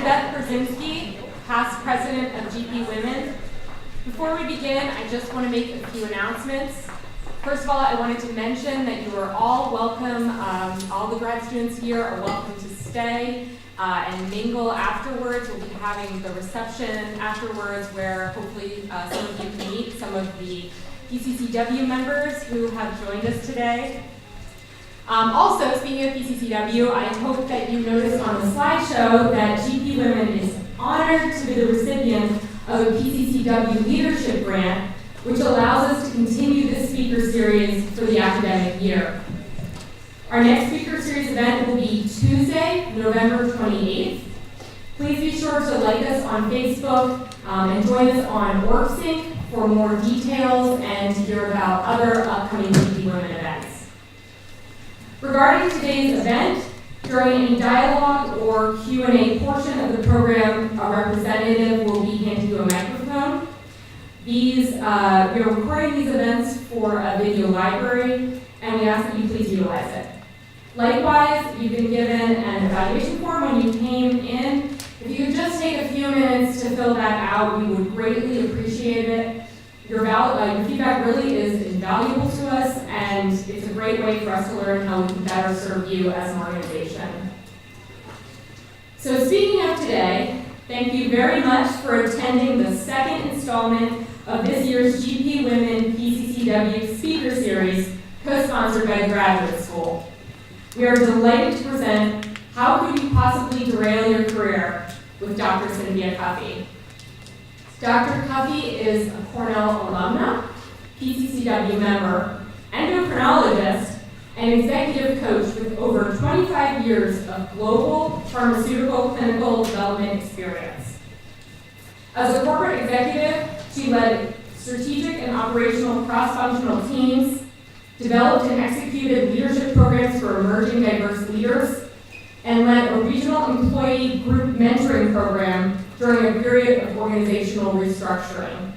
Beth Brzezinski, past president of GPWomeN. Before we begin, I just want to make a few announcements. First of all, I wanted to mention that you are all welcome. All the grad students here are welcome to stay and mingle afterwards. We'll be having the reception afterwards where hopefully some of you can meet some of the PCCW members who have joined us today. Also, speaking of PCCW, I hope that you noticed on the slideshow that GPWomeN is honored to be the recipient of a PCCW leadership grant, which allows us to continue this speaker series for the academic year. Our next speaker series event will be Tuesday, November 28th. Please be sure to like us on Facebook and join us on OrgSync for more details and to hear about other upcoming GPWomeN events. Regarding today's event, during any dialogue or Q&A portion of the program, a representative will be handing you a microphone. We are recording these events for a video library, and we ask that you please utilize it. Likewise, you've been given an evaluation form when you came in. If you could just take a few minutes to fill that out, we would greatly appreciate it. Your feedback really is invaluable to us, and it's a great way for us to learn how we can better serve you as an organization. So speaking of today, thank you very much for attending the second installment of this year's GPWomeN PCCW Speaker Series, co-sponsored by the Graduate School. We are delighted to present How Could You Possibly Derail Your Career with Dr. Cynthia Cuffie. Dr. Cuffie is a Cornell alumna, PCCW member, endocrinologist, and executive coach with over 25 years of global pharmaceutical clinical development experience. As a corporate executive, she led strategic and operational cross-functional teams, developed and executed leadership programs for emerging diverse leaders, and led a regional employee group mentoring program during a period of organizational restructuring.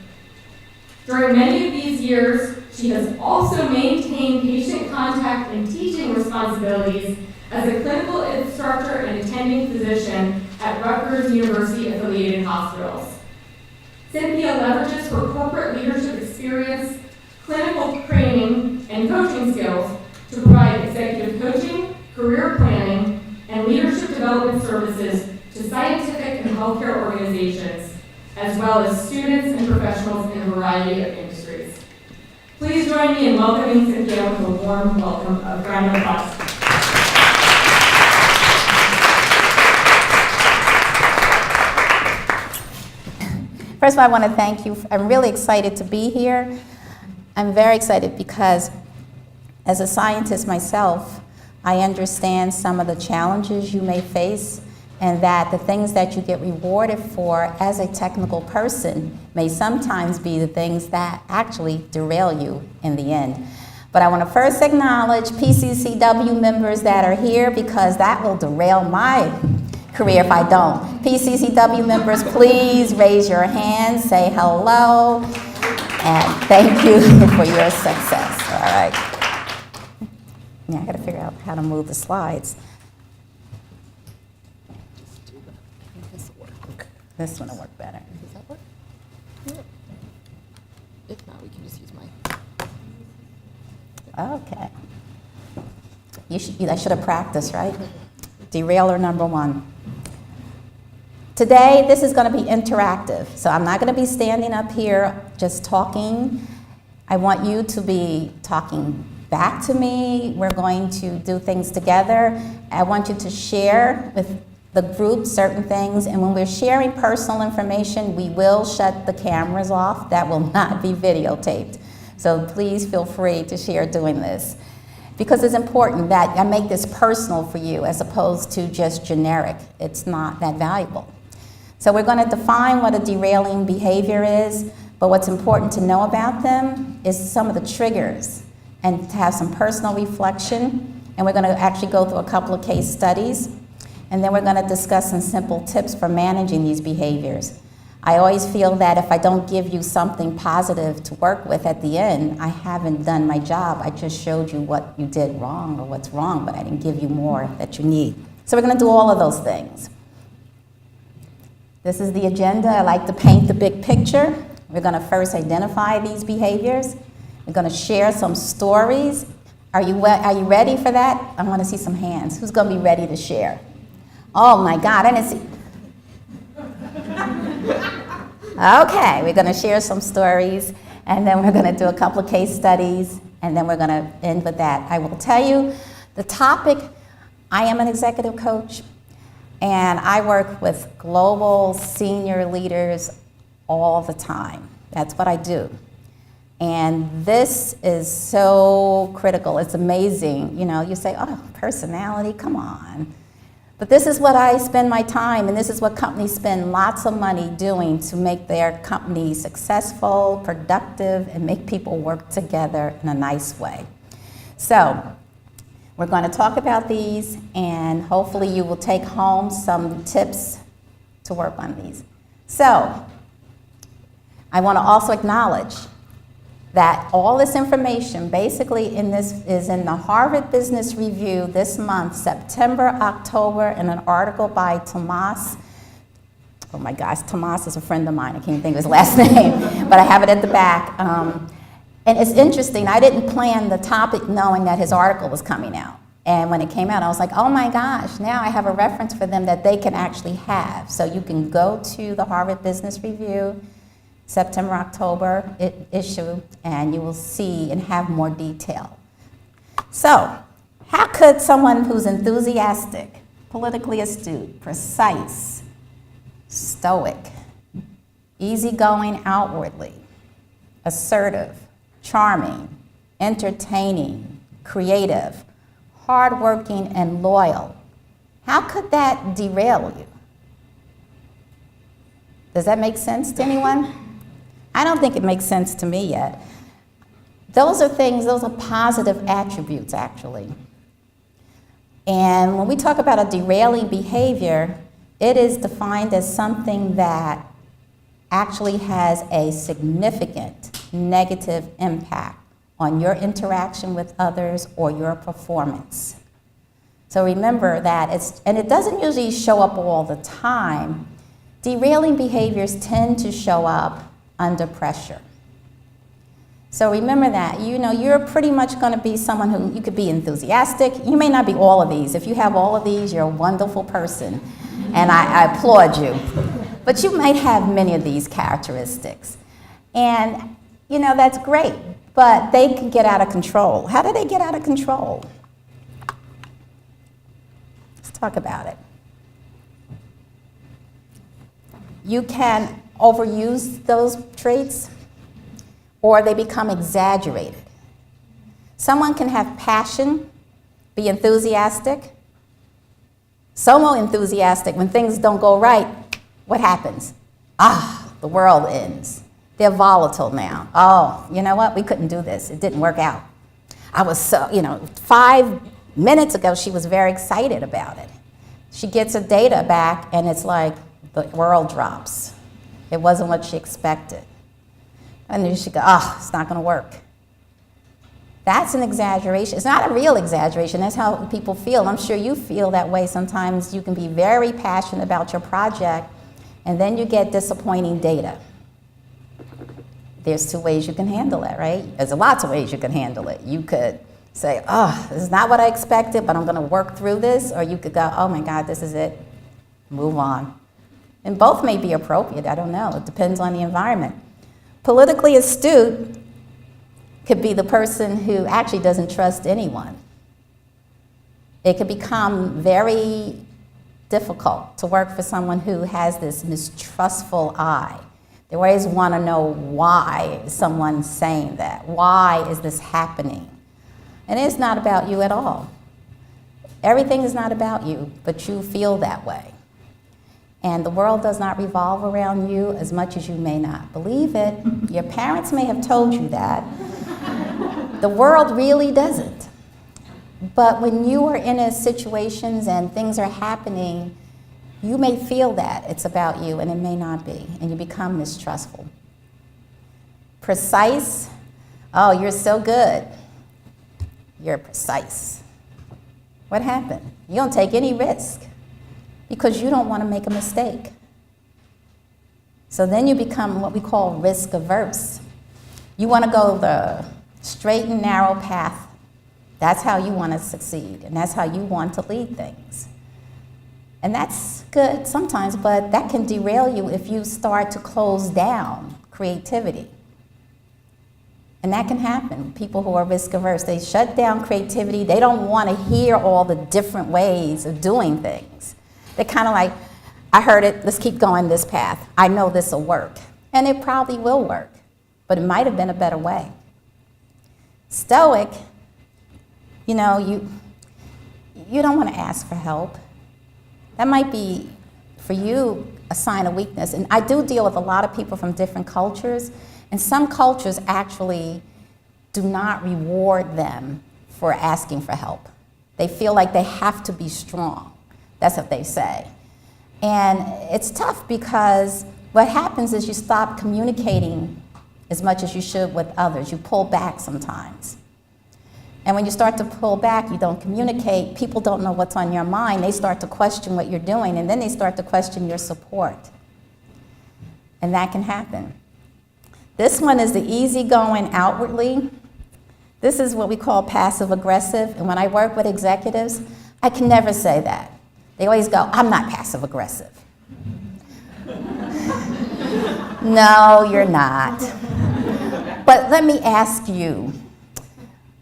During many of these years, she has also maintained patient contact and teaching responsibilities as a clinical instructor and attending physician at Rutgers University-affiliated hospitals. Cynthia leverages her corporate leadership experience, clinical training, and coaching skills to provide executive coaching, career planning, and leadership development services to scientific and healthcare organizations, as well as students and professionals in a variety of industries. Please join me in welcoming Cynthia with a warm welcome of round of applause. First of all, I want to thank you. I'm really excited to be here. I'm very excited because as a scientist myself, I understand some of the challenges you may face, and that the things that you get rewarded for as a technical person may sometimes be the things that actually derail you in the end. But I want to first acknowledge PCCW members that are here, because that will derail my career if I don't. PCCW members, please raise your hands, say hello, and thank you for your success. All right. Yeah, I got to figure out how to move the slides. This one will work better. Does that work? Yeah. If not, we can just use mine. Okay. I should have practiced, right? Derailer number one. Today, this is going to be interactive. So I'm not going to be standing up here just talking. I want you to be talking back to me. We're going to do things together. I want you to share with the group certain things, and when we're sharing personal information, we will shut the cameras off. That will not be videotaped. So please feel free to share doing this, because it's important that I make this personal for you as opposed to just generic. It's not that valuable. So we're going to define what a derailing behavior is, but what's important to know about them is some of the triggers, and to have some personal reflection. And we're going to actually go through a couple of case studies. And then we're going to discuss some simple tips for managing these behaviors. I always feel that if I don't give you something positive to work with at the end, I haven't done my job. I just showed you what you did wrong or what's wrong, but I didn't give you more that you need. So we're going to do all of those things. This is the agenda. I like to paint the big picture. We're going to first identify these behaviors. We're going to share some stories. Are you ready for that? I want to see some hands. Who's going to be ready to share? Oh my God, I didn't see. Okay, we're going to share some stories, and then we're going to do a couple of case studies, and then we're going to end with that. I will tell you the topic. I am an executive coach, and I work with global senior leaders all the time. That's what I do. And this is so critical. It's amazing. You know, you say, oh, personality, come on. But this is what I spend my time, and this is what companies spend lots of money doing to make their company successful, productive, and make people work together in a nice way. So we're going to talk about these, and hopefully you will take home some tips to work on these. So I want to also acknowledge that all this information basically is in the Harvard Business Review this month, September, October, in an article by Tomas. Oh my gosh, Tomas is a friend of mine. I can't think of his last name, but I have it at the back. And it's interesting. I didn't plan the topic knowing that his article was coming out. And when it came out, I was like, oh my gosh, now I have a reference for them that they can actually have. So you can go to the Harvard Business Review, September, October issue, and you will see and have more detail. So, how could someone who's enthusiastic, politically astute, precise, stoic, easygoing outwardly, assertive, charming, entertaining, creative, hardworking, and loyal, how could that derail you? Does that make sense to anyone? I don't think it makes sense to me yet. Those are positive attributes, actually. And when we talk about a derailing behavior, it is defined as something that actually has a significant negative impact on your interaction with others or your performance. So remember that and it doesn't usually show up all the time. Derailing behaviors tend to show up under pressure. So remember that, you're pretty much going to be someone who, you could be enthusiastic. You may not be all of these. If you have all of these, you're a wonderful person, and I applaud you. But you might have many of these characteristics. And, that's great, but they can get out of control. How do they get out of control? Let's talk about it. You can overuse those traits, or they become exaggerated. Someone can have passion, be enthusiastic, so enthusiastic when things don't go right, what happens? The world ends. They're volatile now. Oh, you know what? We couldn't do this. It didn't work out. I was 5 minutes ago, she was very excited about it. She gets her data back, and it's like the world drops. It wasn't what she expected. And then she goes, it's not going to work. That's an exaggeration. It's not a real exaggeration. That's how people feel. I'm sure you feel that way sometimes. You can be very passionate about your project, and then you get disappointing data. There's 2 ways you can handle it, right? There's lots of ways you can handle it. You could say, this is not what I expected, but I'm going to work through this. Or you could go, oh my God, this is it. Move on. And both may be appropriate. I don't know. It depends on the environment. Politically astute could be the person who actually doesn't trust anyone. It could become very difficult to work for someone who has this mistrustful eye. They always want to know why someone's saying that. Why is this happening? And it's not about you at all. Everything is not about you, but you feel that way. And the world does not revolve around you as much as you may not believe it. Your parents may have told you that. The world really doesn't. But when you are in situations and things are happening, you may feel that it's about you, and it may not be, and you become mistrustful. Precise, you're so good. You're precise. What happened? You don't take any risk because you don't want to make a mistake. So then you become what we call risk averse. You want to go the straight and narrow path. That's how you want to succeed, and that's how you want to lead things. And that's good sometimes, but that can derail you if you start to close down creativity. And that can happen. People who are risk averse, they shut down creativity. They don't want to hear all the different ways of doing things. They're kind of like, I heard it, let's keep going this path. I know this will work. And it probably will work, but it might have been a better way. Stoic, you know, you don't want to ask for help. That might be, for you, a sign of weakness. And I do deal with a lot of people from different cultures, and some cultures actually do not reward them for asking for help. They feel like they have to be strong. That's what they say. And it's tough because what happens is you stop communicating as much as you should with others. You pull back sometimes. And when you start to pull back, you don't communicate, people don't know what's on your mind, they start to question what you're doing, and then they start to question your support. And that can happen. This one is the easygoing outwardly. This is what we call passive aggressive, and when I work with executives, I can never say that. They always go, I'm not passive aggressive. No, you're not. But let me ask you,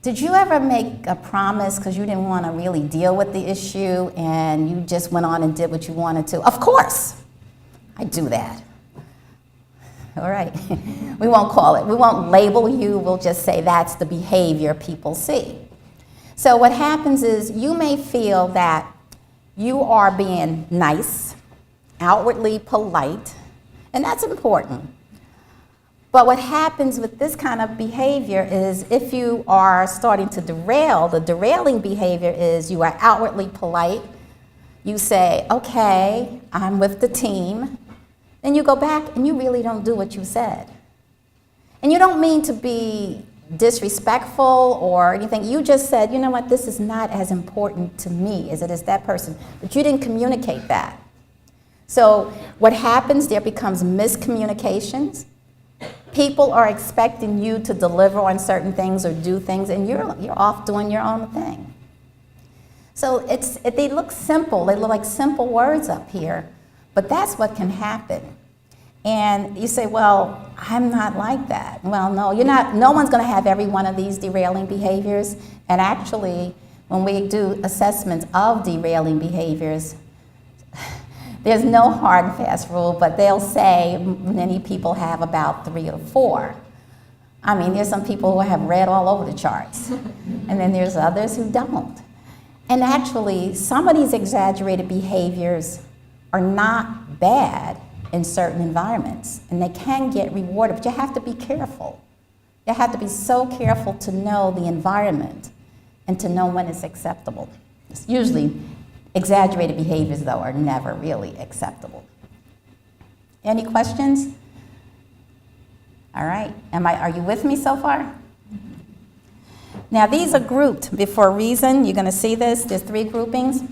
did you ever make a promise because you didn't want to really deal with the issue and you just went on and did what you wanted to? Of course, I do that. All right, we won't call it, we won't label you, we'll just say that's the behavior people see. So what happens is you may feel that you are being nice, outwardly polite, and that's important. But what happens with this kind of behavior is if you are starting to derail, the derailing behavior is you are outwardly polite, you say, okay, I'm with the team, then you go back and you really don't do what you said. And you don't mean to be disrespectful or anything, you just said, you know what, this is not as important to me as it is that person, but you didn't communicate that. So what happens, there becomes miscommunications. People are expecting you to deliver on certain things or do things, and you're off doing your own thing. So they look simple. They look like simple words up here, but that's what can happen. And you say, well, I'm not like that. Well, no, you're not. No one's going to have every one of these derailing behaviors. And actually, when we do assessments of derailing behaviors, there's no hard and fast rule, but they'll say many people have about 3 or 4. I mean, there's some people who have red all over the charts, and then there's others who don't. And actually, some of these exaggerated behaviors are not bad in certain environments, and they can get rewarded, but you have to be careful. You have to be so careful to know the environment and to know when it's acceptable. It's usually exaggerated behaviors, though, are never really acceptable. Any questions? All right. Are you with me so far? Now, these are grouped for a reason. You're going to see this. There's 3 groupings.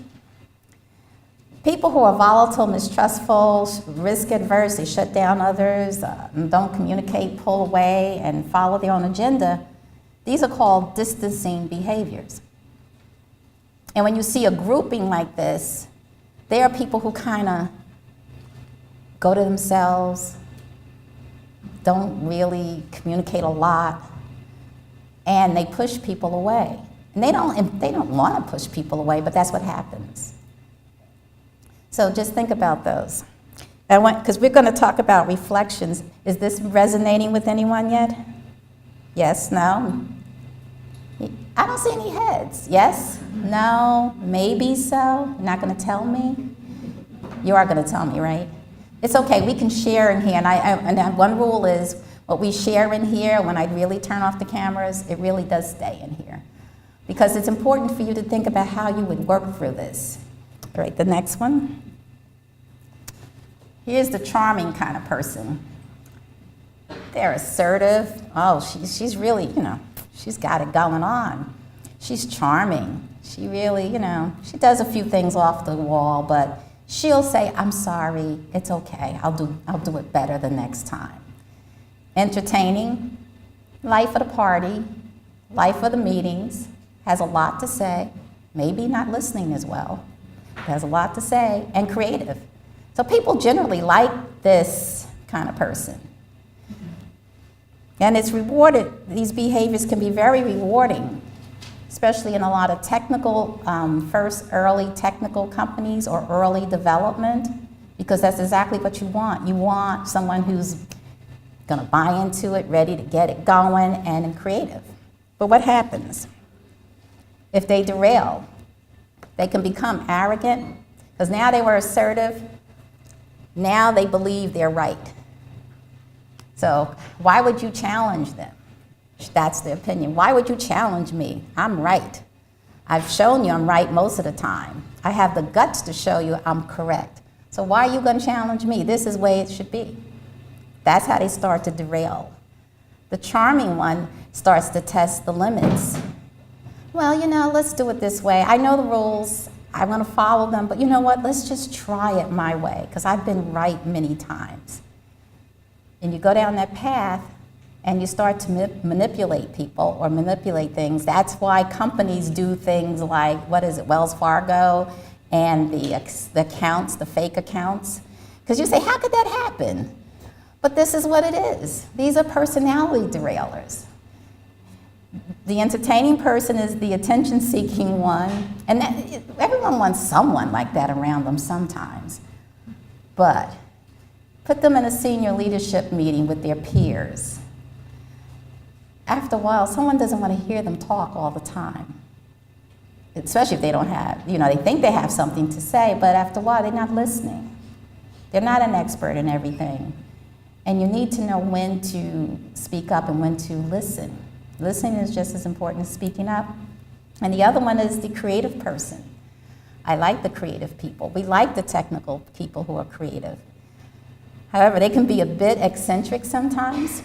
People who are volatile, mistrustful, risk adverse, they shut down others, don't communicate, pull away, and follow their own agenda. These are called distancing behaviors. And when you see a grouping like this, there are people who kind of go to themselves, don't really communicate a lot, and they push people away. And they don't want to push people away, but that's what happens. So just think about those. Because we're going to talk about reflections. Is this resonating with anyone yet? Yes, no? I don't see any heads. Yes? No? Maybe so? You're not going to tell me? You are going to tell me, right? It's okay. We can share in here. And one rule is what we share in here, when I really turn off the cameras, it really does stay in here. Because it's important for you to think about how you would work through this. All right, the next one. Here's the charming kind of person. They're assertive. Oh, she's really, she's got it going on. She's charming. She really, she does a few things off the wall, but she'll say, I'm sorry, it's okay, I'll do it better the next time. Entertaining, life of the party, life of the meetings, has a lot to say, maybe not listening as well, has a lot to say, and creative. So people generally like this kind of person. And it's rewarded, these behaviors can be very rewarding, especially in a lot of technical, first early technical companies or early development, because that's exactly what you want. You want someone who's gonna buy into it, ready to get it going, and creative. But what happens? If they derail, they can become arrogant, because now they were assertive, now they believe they're right. So why would you challenge them? That's the opinion. Why would you challenge me? I'm right. I've shown you I'm right most of the time. I have the guts to show you I'm correct. So why are you going to challenge me? This is the way it should be. That's how they start to derail. The charming one starts to test the limits. Well, let's do it this way. I know the rules. I want to follow them, but you know what? Let's just try it my way, because I've been right many times. And you go down that path, and you start to manipulate people or manipulate things. That's why companies do things like, Wells Fargo, and the accounts, the fake accounts. Because you say, how could that happen? But this is what it is. These are personality derailers. The entertaining person is the attention-seeking one, and everyone wants someone like that around them sometimes. But put them in a senior leadership meeting with their peers. After a while, someone doesn't want to hear them talk all the time, especially if they don't have, they think they have something to say, but after a while, they're not listening. They're not an expert in everything. And you need to know when to speak up and when to listen. Listening is just as important as speaking up. And the other one is the creative person. I like the creative people. We like the technical people who are creative. However, they can be a bit eccentric sometimes.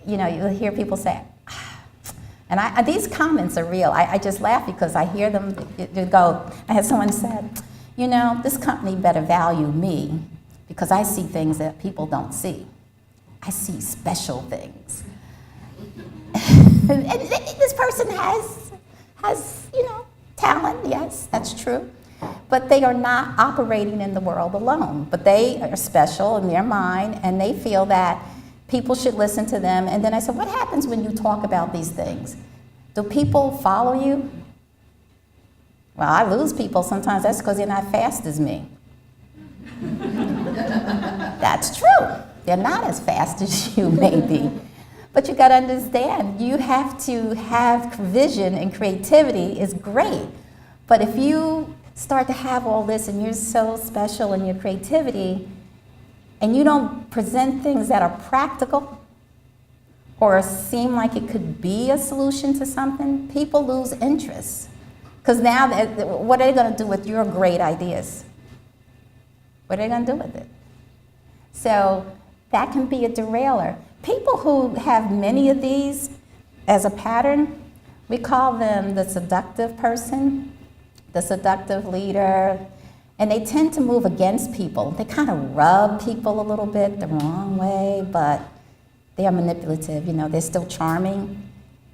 You'll hear people say, and these comments are real. I just laugh because I hear them go. I had someone said, this company better value me because I see things that people don't see. I see special things. And this person has talent, yes, that's true. But they are not operating in the world alone. But they are special in their mind, and they feel that people should listen to them. And then I said, what happens when you talk about these things? Do people follow you? Well, I lose people sometimes. That's because they're not fast as me. That's true. They're not as fast as you may be. But you got to understand, you have to have vision, and creativity is great. But if you start to have all this and you're so special in your creativity and you don't present things that are practical or seem like it could be a solution to something, people lose interest. Because now, what are they going to do with your great ideas? What are they going to do with it? So that can be a derailer. People who have many of these as a pattern, we call them the seductive person, the seductive leader, and they tend to move against people. They kind of rub people a little bit the wrong way, but they are manipulative, they're still charming.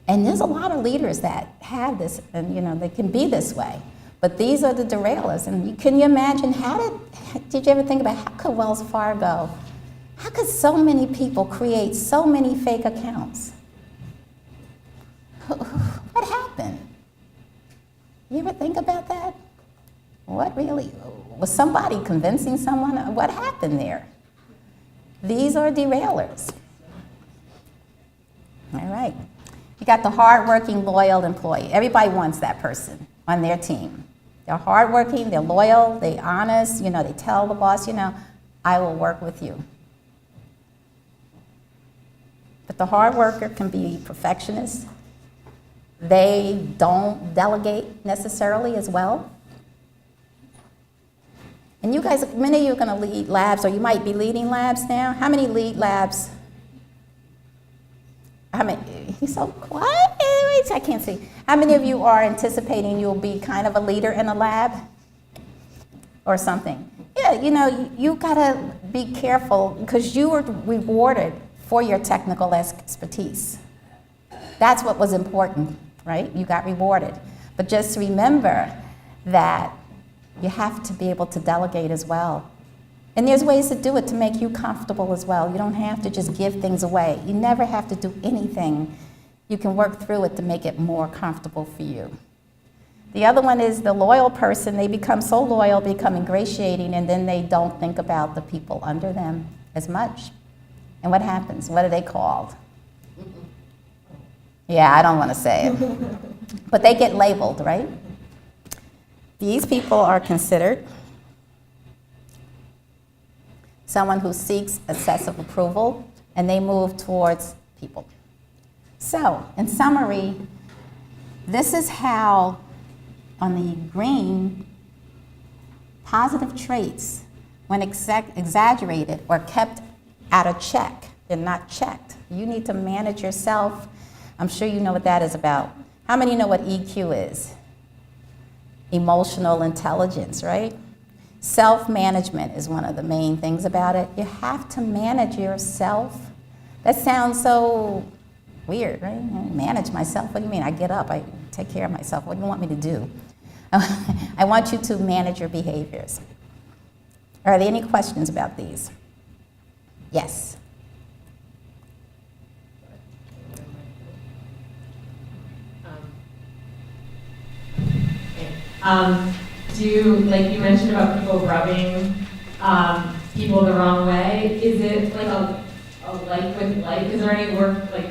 And there's a lot of leaders that have this, and they can be this way. But these are the derailers. And can you imagine, did you ever think about how could Wells Fargo, how could so many people create so many fake accounts? What happened? You ever think about that? What really, was somebody convincing someone? What happened there? These are derailers. All right. You got the hardworking, loyal employee. Everybody wants that person on their team. They're hardworking, they're loyal, they're honest, they tell the boss, I will work with you. But the hard worker can be perfectionist. They don't delegate necessarily as well. And you guys, many of you are going to lead labs, or you might be leading labs now. How many lead labs? He's so quiet. I can't see. How many of you are anticipating you'll be kind of a leader in a lab? or something. Yeah, you gotta be careful because you were rewarded for your technical expertise. That's what was important, right? You got rewarded. But just remember that you have to be able to delegate as well. And there's ways to do it to make you comfortable as well. You don't have to just give things away. You never have to do anything. You can work through it to make it more comfortable for you. The other one is the loyal person. They become so loyal, become ingratiating, and then they don't think about the people under them as much. And what happens? What are they called? Yeah, I don't want to say it. But they get labeled, right? These people are considered someone who seeks excessive approval, and they move towards people. So, in summary, this is how, on the green, positive traits, when exaggerated or kept out of check, they're not checked. You need to manage yourself. I'm sure you know what that is about. How many know what EQ is? Emotional intelligence, right? Self-management is one of the main things about it. You have to manage yourself. That sounds so weird, right? Manage myself? What do you mean? I get up, I take care of myself. What do you want me to do? I want you to manage your behaviors. Are there any questions about these? Yes. Like you mentioned about people rubbing people the wrong way, is it like a like with like? Is there any work, like,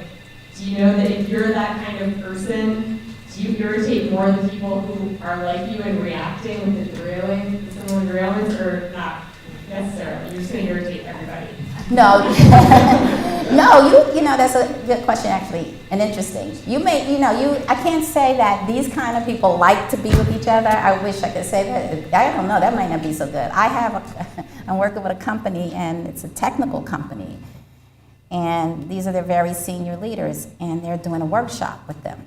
do you know that if you're that kind of person, do you irritate more the people who are like you and reacting with the derailing, similar derailments, or not necessarily? You're just going to irritate everybody. No, no, you know, that's a good question, actually, and interesting. I can't say that these kind of people like to be with each other. I wish I could say that. I don't know, that might not be so good. I'm working with a company, and it's a technical company, and these are their very senior leaders, and they're doing a workshop with them.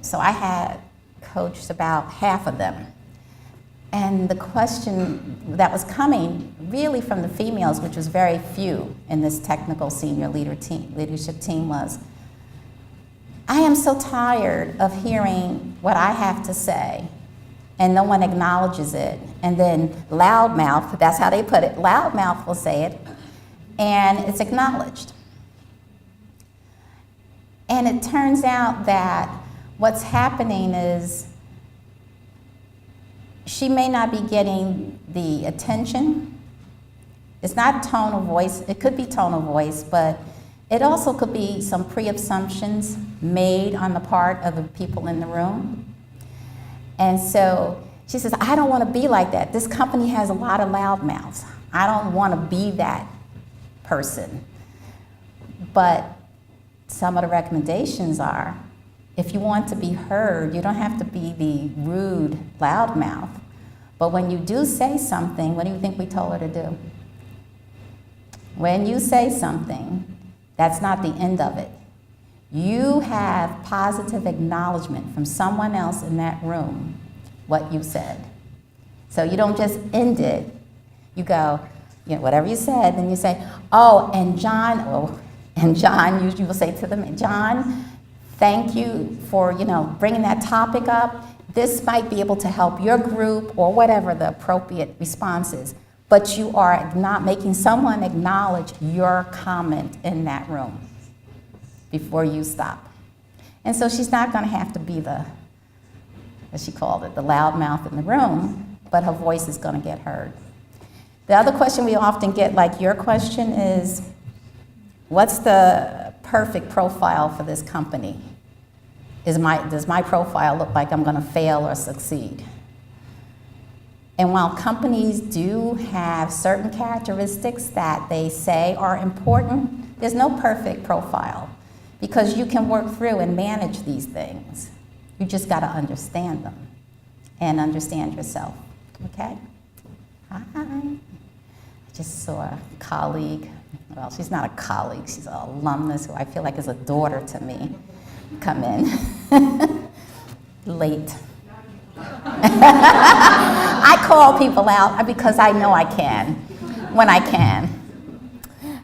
So I had coached about half of them. And the question that was coming really from the females, which was very few in this technical senior leadership team, was, I am so tired of hearing what I have to say and no one acknowledges it. And then loudmouth, that's how they put it, loudmouth will say it, and it's acknowledged. And it turns out that what's happening is she may not be getting the attention. It's not tone of voice. It could be tone of voice, but it also could be some pre-assumptions made on the part of the people in the room. And so she says, I don't want to be like that. This company has a lot of loudmouths. I don't want to be that person. But some of the recommendations are, if you want to be heard, you don't have to be the rude loudmouth. But when you do say something, what do you think we told her to do? When you say something, that's not the end of it. You have positive acknowledgement from someone else in that room what you said. So you don't just end it. You go, whatever you said, then you say, and John, you will say to them, John, thank you for, bringing that topic up. This might be able to help your group or whatever the appropriate response is. But you are not making someone acknowledge your comment in that room before you stop. And so she's not going to have to be the, as she called it, the loudmouth in the room, but her voice is going to get heard. The other question we often get, like your question, is, what's the perfect profile for this company? Does my profile look like I'm going to fail or succeed? And while companies do have certain characteristics that they say are important, there's no perfect profile because you can work through and manage these things. You just got to understand them and understand yourself, okay? Hi. I just saw a colleague. Well, she's not a colleague. She's an alumnus who I feel like is a daughter to me. Come in. Late. I I call people out because I know I can, when I can.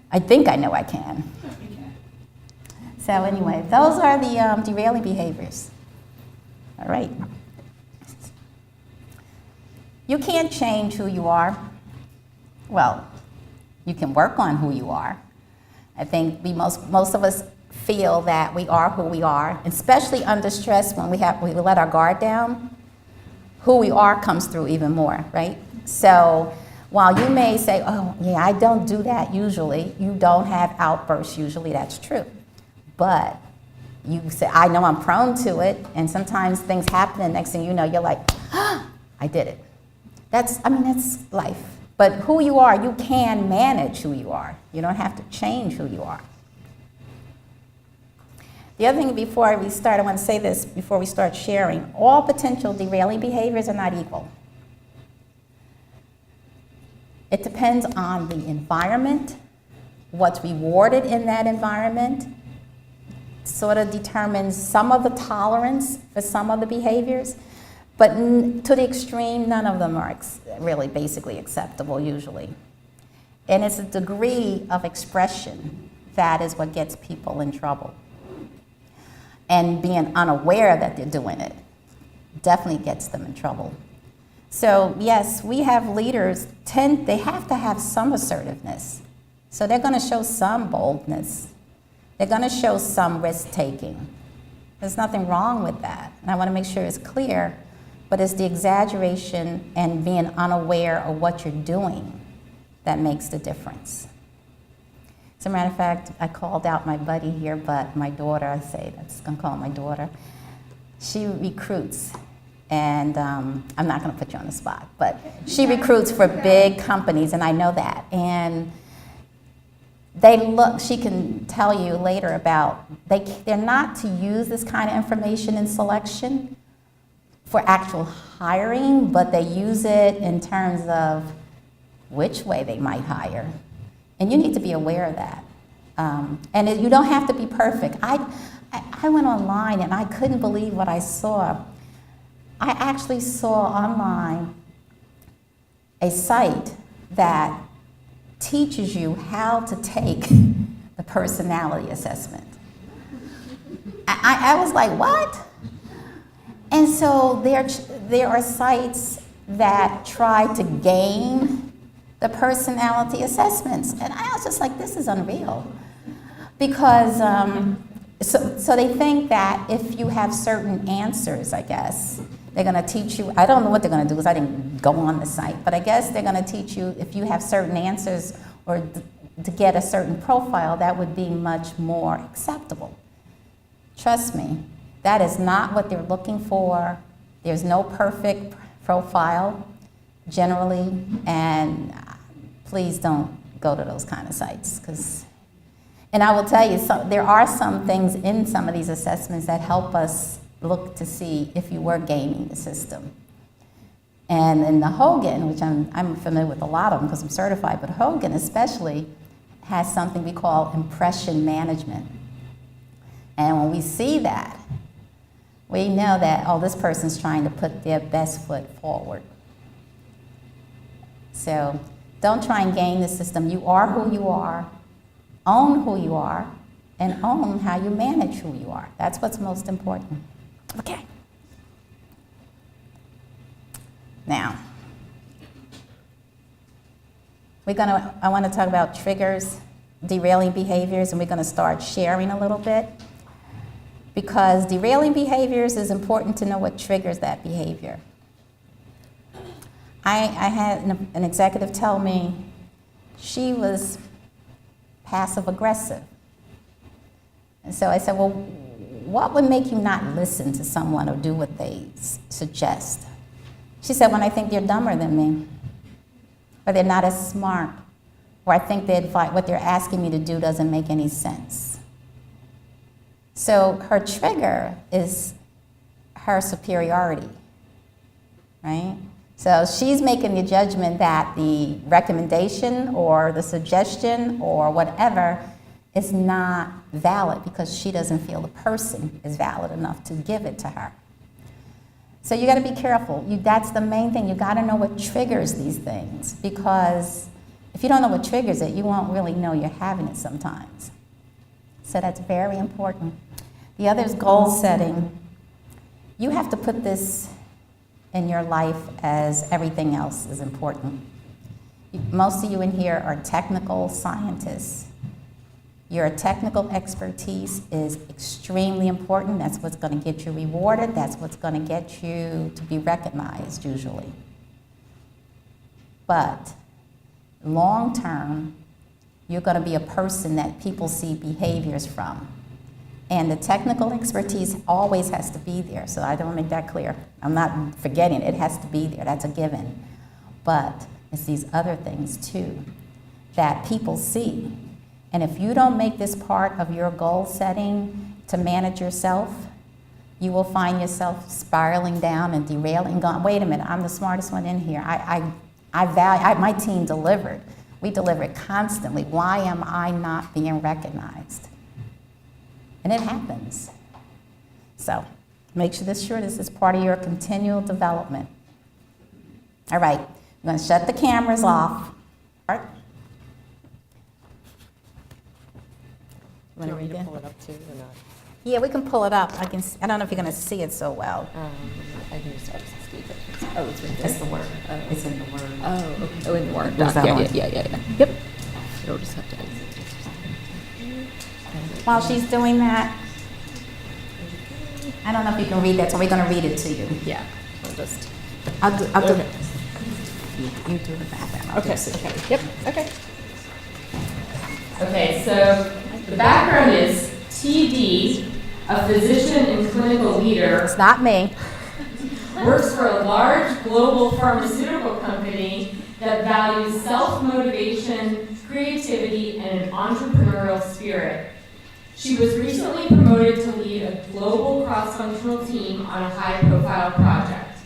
I think I know I can. So anyway, those are the derailing behaviors. All right. You can't change who you are. Well, you can work on who you are. I think most of us feel that we are who we are, especially under stress when we let our guard down. Who we are comes through even more, right? So while you may say, oh, yeah, I don't do that usually, you don't have outbursts usually, that's true. But you say, I know I'm prone to it, and sometimes things happen, and next thing you know, you're like, ah, I did it. That's life. But who you are, you can manage who you are. You don't have to change who you are. The other thing before we start, I want to say this before we start sharing. All potential derailing behaviors are not equal. It depends on the environment, what's rewarded in that environment, sort of determines some of the tolerance for some of the behaviors. But to the extreme, none of them are really basically acceptable usually. And it's a degree of expression that is what gets people in trouble. And being unaware that they're doing it definitely gets them in trouble. So yes, we have leaders, they have to have some assertiveness. So they're going to show some boldness. They're going to show some risk-taking. There's nothing wrong with that. And I want to make sure it's clear. But it's the exaggeration and being unaware of what you're doing that makes the difference. As a matter of fact, I called out my buddy here, but my daughter, I'm going to call my daughter, she recruits. And I'm not going to put you on the spot, but she recruits for big companies, and I know that. And she can tell you later about, they're not to use this kind of information in selection for actual hiring, but they use it in terms of which way they might hire. And you need to be aware of that. And you don't have to be perfect. I went online and I couldn't believe what I saw. I actually saw online a site that teaches you how to take the personality assessment. I was like, what? And so there are sites that try to game the personality assessments. And I was just like, this is unreal. Because, so they think that if you have certain answers, I guess, they're going to teach you, I don't know what they're going to do because I didn't go on the site, but I guess they're going to teach you if you have certain answers or to get a certain profile, that would be much more acceptable. Trust me, that is not what they're looking for. There's no perfect profile generally, and please don't go to those kind of sites. And I will tell you, there are some things in some of these assessments that help us look to see if you were gaming the system. And in the Hogan, which I'm familiar with a lot of them because I'm certified, but Hogan especially has something we call impression management. And when we see that, we know that, oh, this person's trying to put their best foot forward. So don't try and game the system. You are who you are, own who you are, and own how you manage who you are. That's what's most important. Okay. Now, I want to talk about triggers, derailing behaviors, and we're going to start sharing a little bit. Because derailing behaviors is important to know what triggers that behavior. I had an executive tell me she was passive aggressive. And so I said, well, what would make you not listen to someone or do what they suggest? She said, when I think they're dumber than me, or they're not as smart, or I think what they're asking me to do doesn't make any sense. So her trigger is her superiority, right? So she's making the judgment that the recommendation or the suggestion or whatever is not valid because she doesn't feel the person is valid enough to give it to her. So you got to be careful. That's the main thing. You got to know what triggers these things, because if you don't know what triggers it, you won't really know you're having it sometimes. So that's very important. The other is goal setting. You have to put this in your life as everything else is important. Most of you in here are technical scientists. Your technical expertise is extremely important. That's what's going to get you rewarded. That's what's going to get you to be recognized, usually. But long term, you're going to be a person that people see behaviors from. And the technical expertise always has to be there. So I don't make that clear. I'm not forgetting it. It has to be there. That's a given. But it's these other things, too, that people see. And if you don't make this part of your goal setting to manage yourself, you will find yourself spiraling down and derailing, going, wait a minute, I'm the smartest one in here. My team delivered. We delivered constantly. Why am I not being recognized? And it happens. So make sure this is part of your continual development. All right, I'm going to shut the cameras off. All right. You want to read it? Pull it up too or not? Yeah, we can pull it up. I don't know if you're going to see it so well. I can just start to speak it. Oh, it's right there. It's the word. It's in the word. Oh, okay. Oh, in the word. There's that one. Yeah. Yep. It'll just have to exit. While she's doing that, I don't know if you can read that, so we're going to read it to you. Yeah. I'll just. I'll do Okay. You do the background. Okay. Yep. Okay. Okay, so the background is TD, a physician and clinical leader, It's not me. works for a large global pharmaceutical company that values self-motivation, creativity, and an entrepreneurial spirit. She was recently promoted to lead a global cross-functional team on a high-profile project.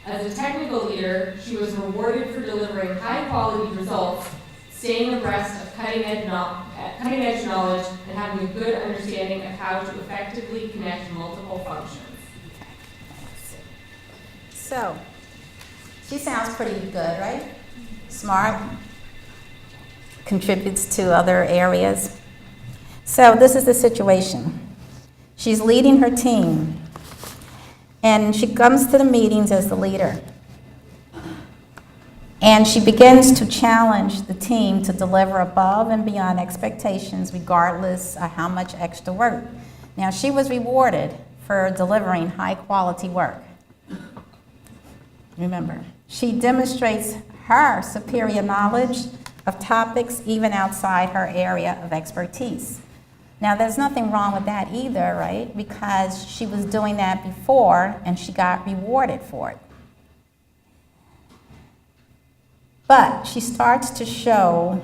As a technical leader, she was rewarded for delivering high-quality results, staying abreast of cutting-edge knowledge, and having a good understanding of how to effectively connect multiple functions. So, she sounds pretty good, right? Smart, contributes to other areas. So this is the situation. She's leading her team, and she comes to the meetings as the leader. And she begins to challenge the team to deliver above and beyond expectations, regardless of how much extra work. Now, she was rewarded for delivering high-quality work. Remember, she demonstrates her superior knowledge of topics even outside her area of expertise. Now, there's nothing wrong with that either, right? Because she was doing that before, and she got rewarded for it. But she starts to show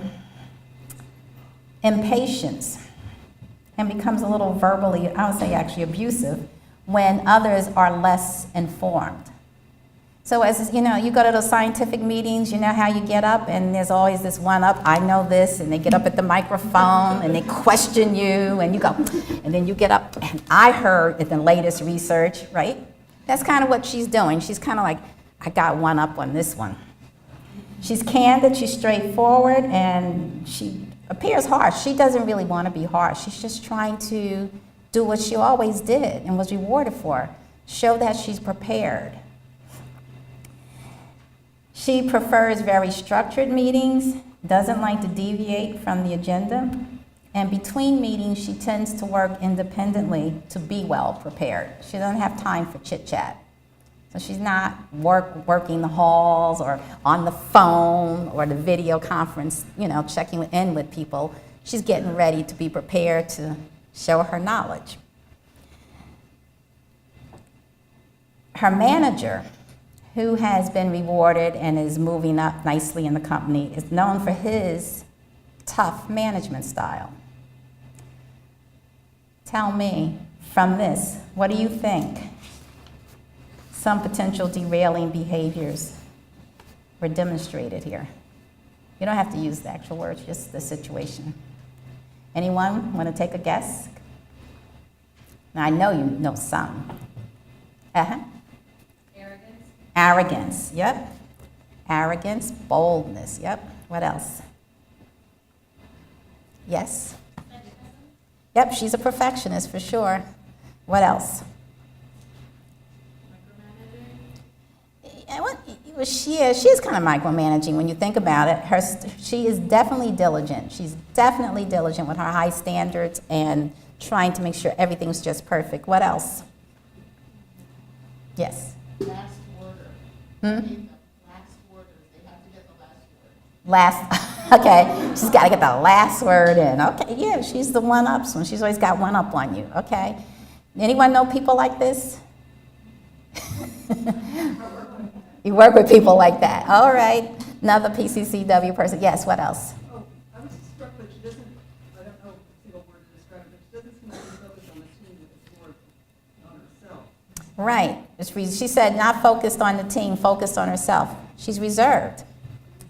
impatience and becomes a little verbally, I would say actually abusive, when others are less informed. So as you know, you go to those scientific meetings, you know how you get up and there's always this one up, I know this, and they get up at the microphone and they question you and you go, and then you get up, and I heard at the latest research, right? That's kind of what she's doing. She's kind of like, I got one up on this one. She's candid, she's straightforward, and she appears harsh. She doesn't really want to be harsh. She's just trying to do what she always did and was rewarded for, show that she's prepared. She prefers very structured meetings, doesn't like to deviate from the agenda, and between meetings, she tends to work independently to be well prepared. She doesn't have time for chit-chat. So she's not working the halls or on the phone or the video conference, checking in with people. She's getting ready to be prepared to show her knowledge. Her manager, who has been rewarded and is moving up nicely in the company, is known for his tough management style. Tell me, from this, what do you think some potential derailing behaviors were demonstrated here? You don't have to use the actual words, just the situation. Anyone want to take a guess? Now, I know you know some. In Arrogance, yep. Arrogance, boldness, yep. What else? Yes. Yep, she's a perfectionist for sure. What else? She is kind of micromanaging when you think about it. She is definitely diligent. She's definitely diligent with her high standards and trying to make sure everything's just perfect. What else? Yes. Last order. Hmm? Last orders. They have to get the last word. Okay, she's got to get the last word in. Okay, yeah, she's the one-ups one. She's always got one up on you. Okay. Anyone know people like this? You work with people like that. All right. Another PCCW person. Yes, what else? Oh, I was struck that she doesn't, I don't know a single word to describe it, but she doesn't seem to be focused on the team, it's more on herself. Right. She said not focused on the team, focused on herself. She's reserved.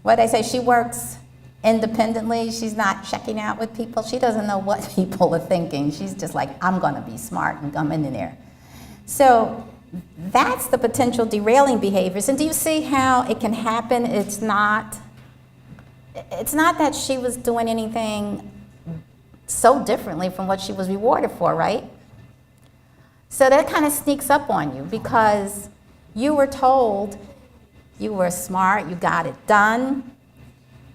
What they say, she works independently. She's not checking out with people. She doesn't know what people are thinking. She's just like, I'm going to be smart and come in there. So that's the potential derailing behaviors. And do you see how it can happen? It's not that she was doing anything so differently from what she was rewarded for, right? So that kind of sneaks up on you because you were told you were smart, you got it done.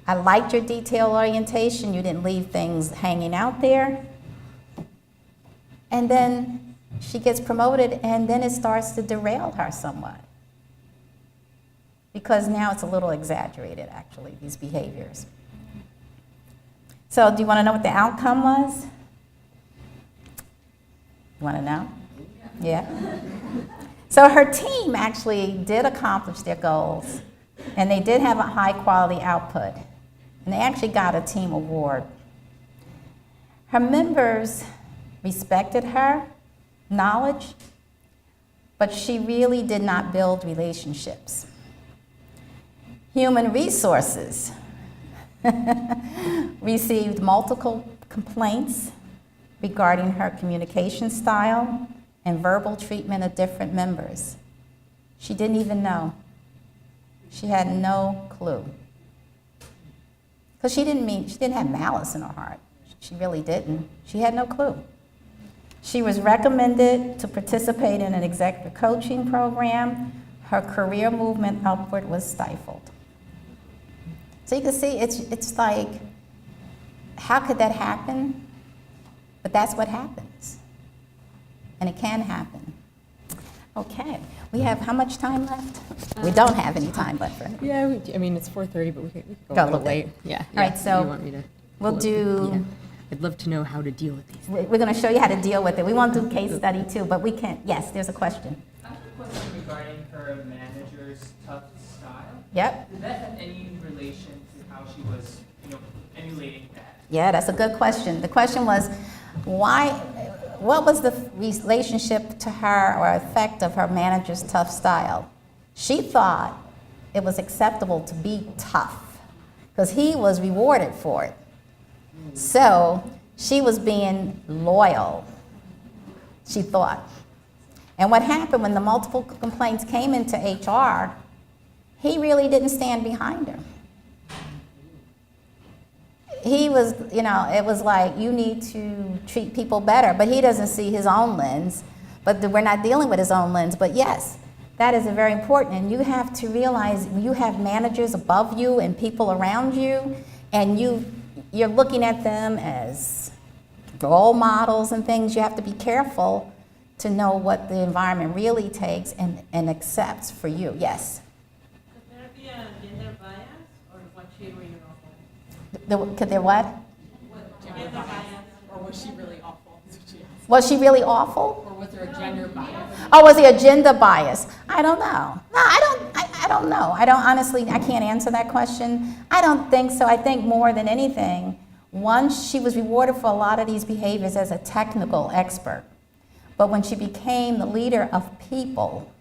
I liked your detail orientation. You didn't leave things hanging out there. And then she gets promoted, and then it starts to derail her somewhat. Because now it's a little exaggerated, actually, these behaviors. So do you want to know what the outcome was? You want to know? Yeah. So her team actually did accomplish their goals, and they did have a high-quality output. And they actually got a team award. Her members respected her knowledge, but she really did not build relationships. Human resources received multiple complaints regarding her communication style and verbal treatment of different members. She didn't even know. She had no clue. Because she didn't have malice in her heart. She really didn't. She had no clue. She was recommended to participate in an executive coaching program. Her career movement upward was stifled. So you can see, it's like, how could that happen? But that's what happens. And it can happen. Okay, we have how much time left? We don't have any time left. Right? Yeah, I mean, it's 4:30, but we could go Go a little late. bit. Yeah. All right, so you want me to we'll pull up do- yeah. I'd love to know how to deal with these. We're going to show you how to deal with it. We won't do case study too, but we can. Yes, there's a question. I have a question regarding her manager's tough style. Yep. Did that have any relation to how she was, emulating that? Yeah, that's a good question. The question was, what was the relationship to her or effect of her manager's tough style? She thought it was acceptable to be tough because he was rewarded for it. So she was being loyal, she thought. And what happened when the multiple complaints came into HR, he really didn't stand behind her. He was, it was like, you need to treat people better, but he doesn't see his own lens. But we're not dealing with his own lens. But yes, that is very important. And you have to realize you have managers above you and people around you, and you're looking at them as role models and things. You have to be careful to know what the environment really takes and accepts for you. Yes? Could there be a gender bias, or was she really awful? Could there what? Gender bias. Or was she really awful? Is what she asked. Was she really awful? Or was there a gender bias? Oh, was there agenda bias? I don't know. No, I don't know. I can't answer that question. I don't think so. I think more than anything, once she was rewarded for a lot of these behaviors as a technical expert. But when she became the leader of people,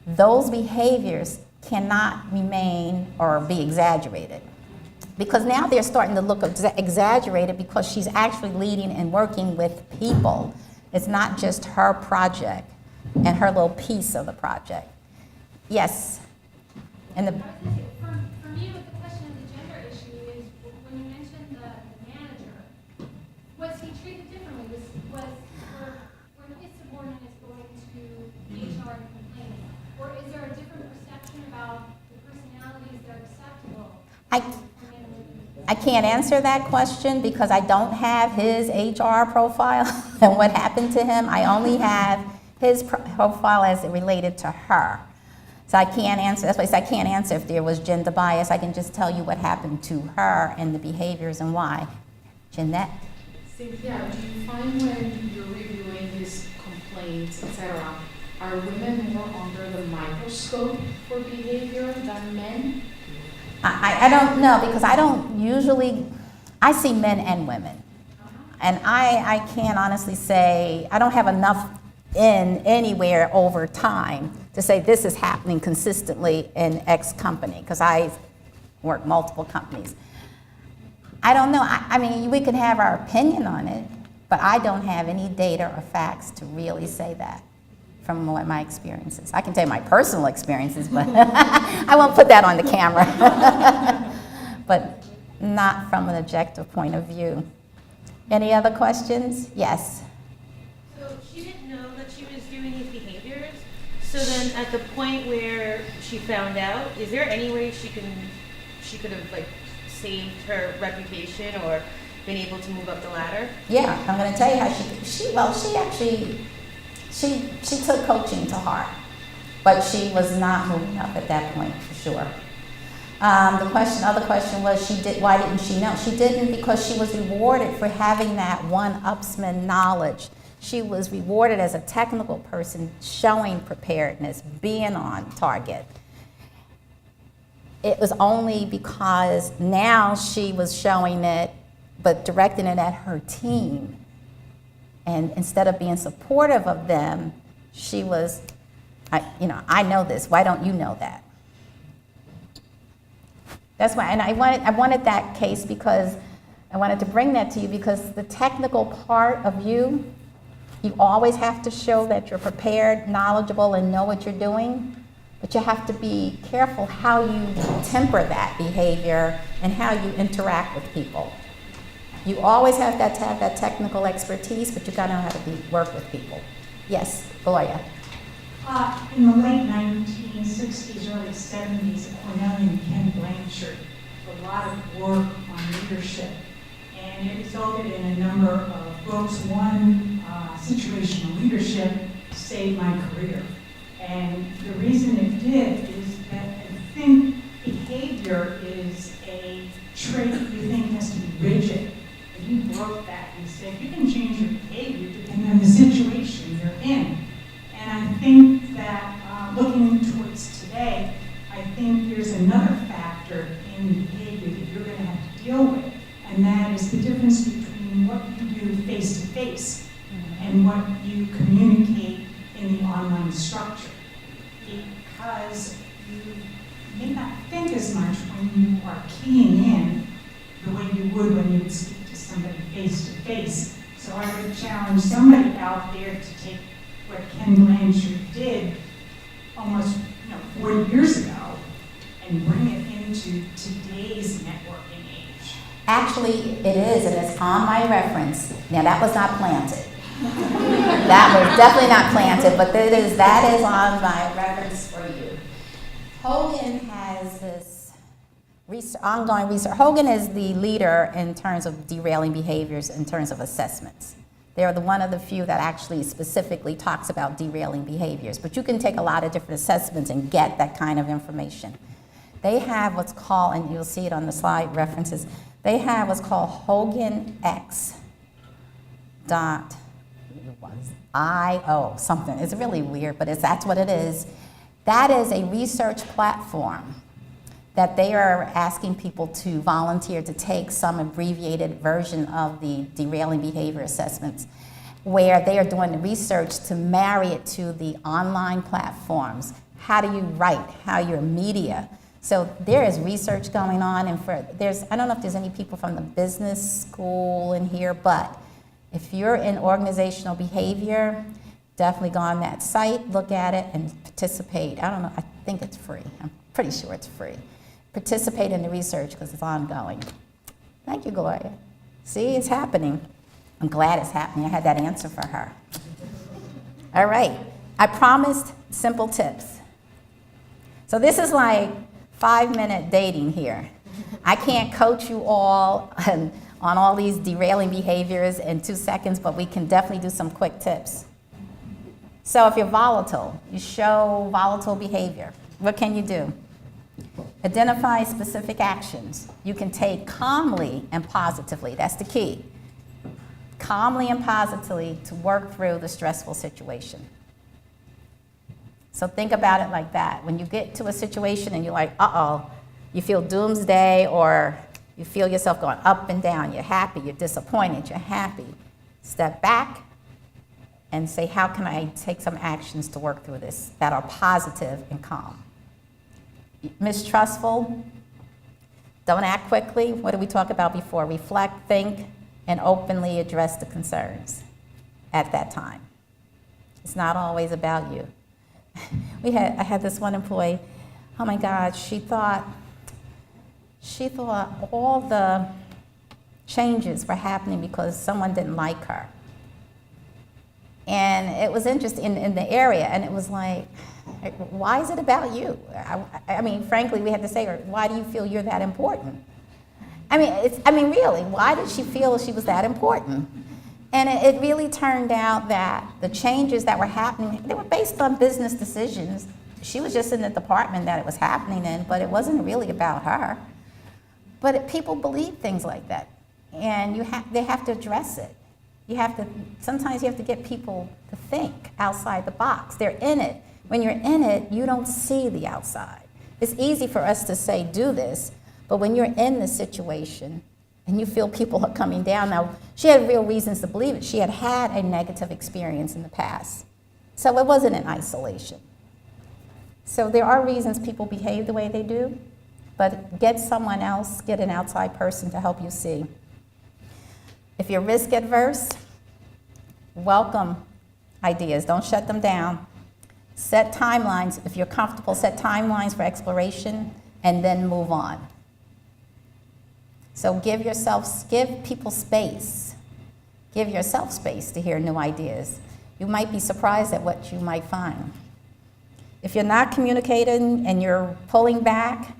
those behaviors cannot remain or be exaggerated. Because now they're starting to look exaggerated because she's actually leading and working with people. It's not just her project and her little piece of the project. Yes. And the, I was gonna say, for me, with the question of the gender issue is, when you mentioned the manager, was he treated differently? Was when his subordinate is going to HR and complaining, or is there a different perception about the personalities that are acceptable? I can't answer that question because I don't have his HR profile and what happened to him. I only have his profile as it related to her. So I can't answer, that's why I said I can't answer if there was gender bias. I can just tell you what happened to her and the behaviors and why. Jeanette? Cynthia, do you find when you're reviewing his complaints, etc., are women more under the microscope for behavior than men? I don't know because I don't usually, I see men and women. And I can't honestly say, I don't have enough in anywhere over time to say this is happening consistently in X company because I work multiple companies. I don't know. I mean, we can have our opinion on it, but I don't have any data or facts to really say that from what my experiences. I can tell you my personal experiences, but I won't put that on the camera. But not from an objective point of view. Any other questions? Yes. So she didn't know that she was doing these behaviors. So then at the point where she found out, is there any way she could have like saved her reputation or been able to move up the ladder? Yeah, I'm going to tell you how she took coaching to heart, but she was not moving up at that point for sure. Other question was why didn't she know? She didn't because she was rewarded for having that one-upsman knowledge. She was rewarded as a technical person, showing preparedness, being on target. It was only because now she was showing it, but directing it at her team. And instead of being supportive of them, she was, I know this, why don't you know that? That's why, and I wanted that case because I wanted to bring that to you because the technical part of you always have to show that you're prepared, knowledgeable, and know what you're doing. But you have to be careful how you temper that behavior and how you interact with people. You always have to have that technical expertise, but you gotta know how to work with people. Yes, Gloria. In the late 1960s, early 70s, Cornell and Ken Blanchard did a lot of work on leadership, and it resulted in a number of books. One, Situational Leadership, saved my career. And the reason it did is that I think behavior is a trait that you think has to be rigid. And you broke that and said you can change your behavior depending on the situation you're in. And I think that looking towards today, I think there's another factor in behavior that you're going to have to deal with, and that is the difference between what you do face-to-face and what you communicate in the online structure. Because you may not think as much when you are keying in the way you would when you would speak to somebody face-to-face. So I would challenge somebody out there to take what Ken Blanchard did almost 40 years ago and bring it into today's networking age. Actually, it is, and it's on my reference. Now, that was not planted. That was definitely not planted, but that is on my reference for you. Hogan has this ongoing research. Hogan is the leader in terms of derailing behaviors, in terms of assessments. They're one of the few that actually specifically talks about derailing behaviors. But you can take a lot of different assessments and get that kind of information. They have what's called, and you'll see it on the slide references, they have what's called HoganX.io, something. It's really weird, but that's what it is. That is a research platform that they are asking people to volunteer to take some abbreviated version of the derailing behavior assessments, where they are doing the research to marry it to the online platforms. How do you write? How your media? So there is research going on, and I don't know if there's any people from the business school in here, but if you're in organizational behavior, definitely go on that site, look at it, and participate. I don't know. think it's free. I'm pretty sure it's free. Participate in the research because it's ongoing. Thank you, Gloria. See, it's happening. I'm glad it's happening. I had that answer for her. All right. I promised simple tips. So this is like 5-minute dating here. I can't coach you all on all these derailing behaviors in 2 seconds, but we can definitely do some quick tips. So if you're volatile, you show volatile behavior, what can you do? Identify specific actions you can take calmly and positively. That's the key. Calmly and positively to work through the stressful situation. So think about it like that. When you get to a situation and you're like, uh-oh, you feel doomsday or you feel yourself going up and down, you're happy, you're disappointed, you're happy. Step back and say, how can I take some actions to work through this that are positive and calm? Mistrustful, don't act quickly. What did we talk about before? Reflect, think, and openly address the concerns at that time. It's not always about you. I had this one employee, oh my God, she thought all the changes were happening because someone didn't like her. And it was interesting in the area, and it was like, why is it about you? I mean, frankly, we had to say, why do you feel you're that important? I mean, really, why did she feel she was that important? And it really turned out that the changes that were happening, they were based on business decisions. She was just in the department that it was happening in, but it wasn't really about her. But people believe things like that, and they have to address it. Sometimes you have to get people to think outside the box. They're in it. When you're in it, you don't see the outside. It's easy for us to say, do this, but when you're in the situation and you feel people are coming down, now she had real reasons to believe it. She had had a negative experience in the past. So it wasn't in isolation. So there are reasons people behave the way they do, but get someone else, get an outside person to help you see. If you're risk adverse, welcome ideas. Don't shut them down. Set timelines. If you're comfortable, set timelines for exploration and then move on. So give people space. Give yourself space to hear new ideas. You might be surprised at what you might find. If you're not communicating and you're pulling back,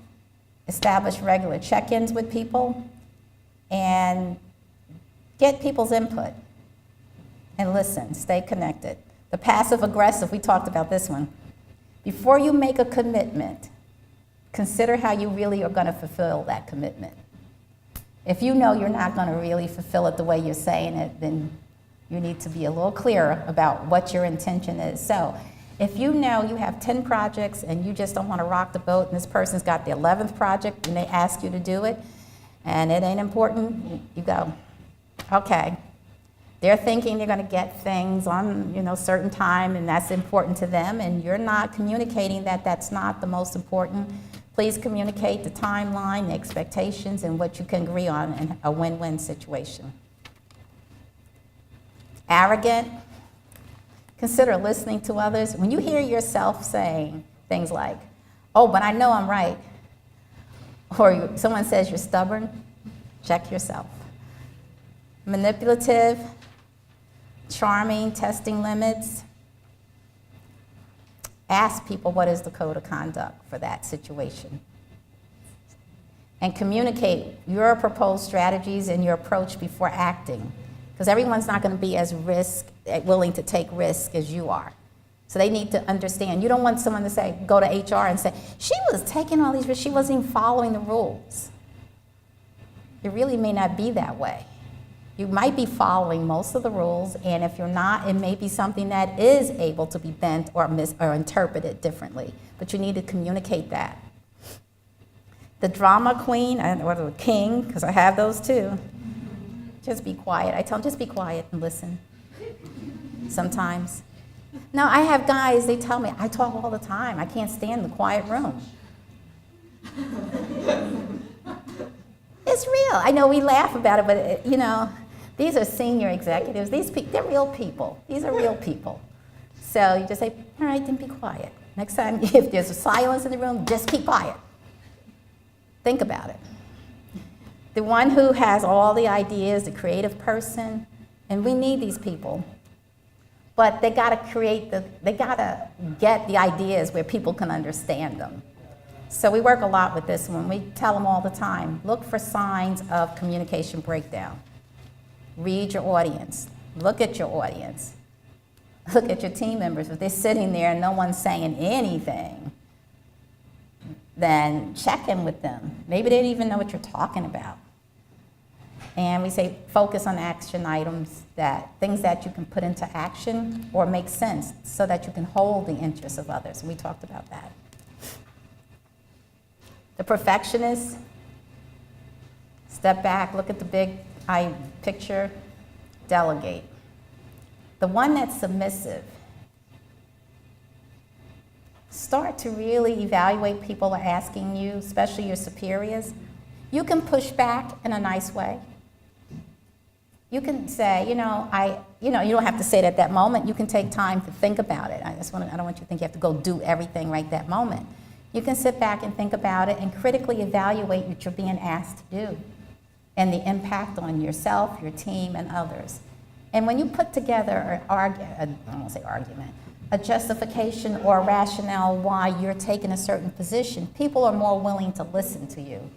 establish regular check-ins with people and get people's input and listen, stay connected. The passive aggressive, we talked about this one. Before you make a commitment, consider how you really are going to fulfill that commitment. If you know you're not going to really fulfill it the way you're saying it, then you need to be a little clearer about what your intention is. So if you know you have 10 projects and you just don't want to rock the boat and this person's got the 11th project and they ask you to do it and it ain't important, you go, okay. They're thinking they're going to get things on certain time and that's important to them and you're not communicating that that's not the most important. Please communicate the timeline, the expectations, and what you can agree on in a win-win situation. Arrogant. Consider listening to others. When you hear yourself saying things like, oh, but I know I'm right, or someone says you're stubborn, check yourself. Manipulative, charming, testing limits. Ask people what is the code of conduct for that situation. And communicate your proposed strategies and your approach before acting. Because everyone's not going to be as willing to take risk as you are. So they need to understand. You don't want someone to go to HR and say, she was taking all these risks, she wasn't even following the rules. It really may not be that way. You might be following most of the rules, and if you're not, it may be something that is able to be bent or interpreted differently, but you need to communicate that. The drama queen, or the king, because I have those too, just be quiet. I tell them, just be quiet and listen sometimes. No, I have guys, they tell me, I talk all the time. I can't stand the quiet room. It's real. I know we laugh about it, but these are senior executives. They're real people. These are real people. So you just say, all right, then be quiet. Next time, if there's a silence in the room, just keep quiet. Think about it. The one who has all the ideas, the creative person, and we need these people. But they gotta they gotta get the ideas where people can understand them. So we work a lot with this one. We tell them all the time, look for signs of communication breakdown. Read your audience. Look at your audience. Look at your team members. If they're sitting there and no one's saying anything, then check in with them. Maybe they don't even know what you're talking about. And we say focus on action items, things that you can put into action or make sense so that you can hold the interests of others. And we talked about that. The perfectionist, step back, look at the big picture, delegate. The one that's submissive, start to really evaluate people are asking you, especially your superiors. You can push back in a nice way. You can say, you don't have to say it at that moment. You can take time to think about it. I don't want you to think you have to go do everything right that moment. You can sit back and think about it and critically evaluate what you're being asked to do and the impact on yourself, your team, and others. And when you put together a justification or a rationale why you're taking a certain position, people are more willing to listen to you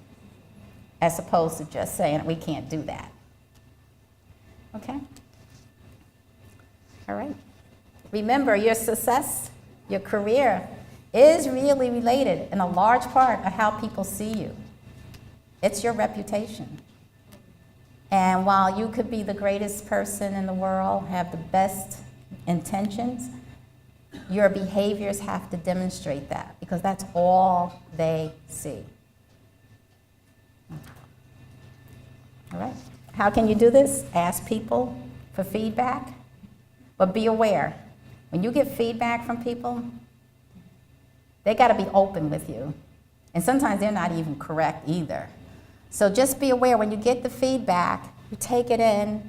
as opposed to just saying, we can't do that. Okay? All right. Remember, your success, your career is really related in a large part of how people see you. It's your reputation. And while you could be the greatest person in the world, have the best intentions, your behaviors have to demonstrate that because that's all they see. All right. How can you do this? Ask people for feedback, but be aware. When you get feedback from people, they got to be open with you. And sometimes they're not even correct either. So just be aware when you get the feedback, you take it in,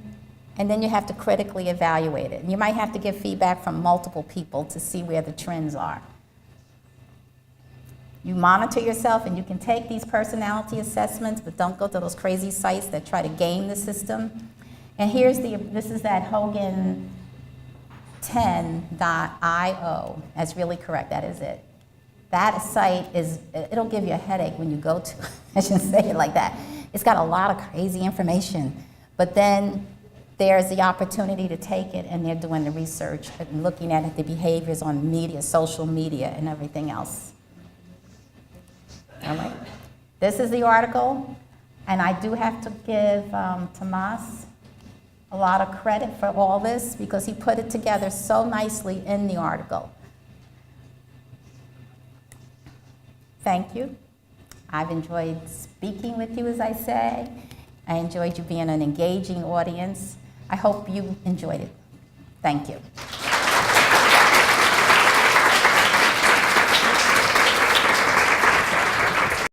and then you have to critically evaluate it. And you might have to get feedback from multiple people to see where the trends are. You monitor yourself, and you can take these personality assessments, but don't go to those crazy sites that try to game the system. And this is that Hogan10.io. That's really correct, that is it. That site it'll give you a headache when you go to it. I shouldn't say it like that. It's got a lot of crazy information. But then there's the opportunity to take it, and they're doing the research and looking at the behaviors on media, social media, and everything else. All right. This is the article, and I do have to give Tomas a lot of credit for all this because he put it together so nicely in the article. Thank you. I've enjoyed speaking with you, as I say. I enjoyed you being an engaging audience. I hope you enjoyed it. Thank you.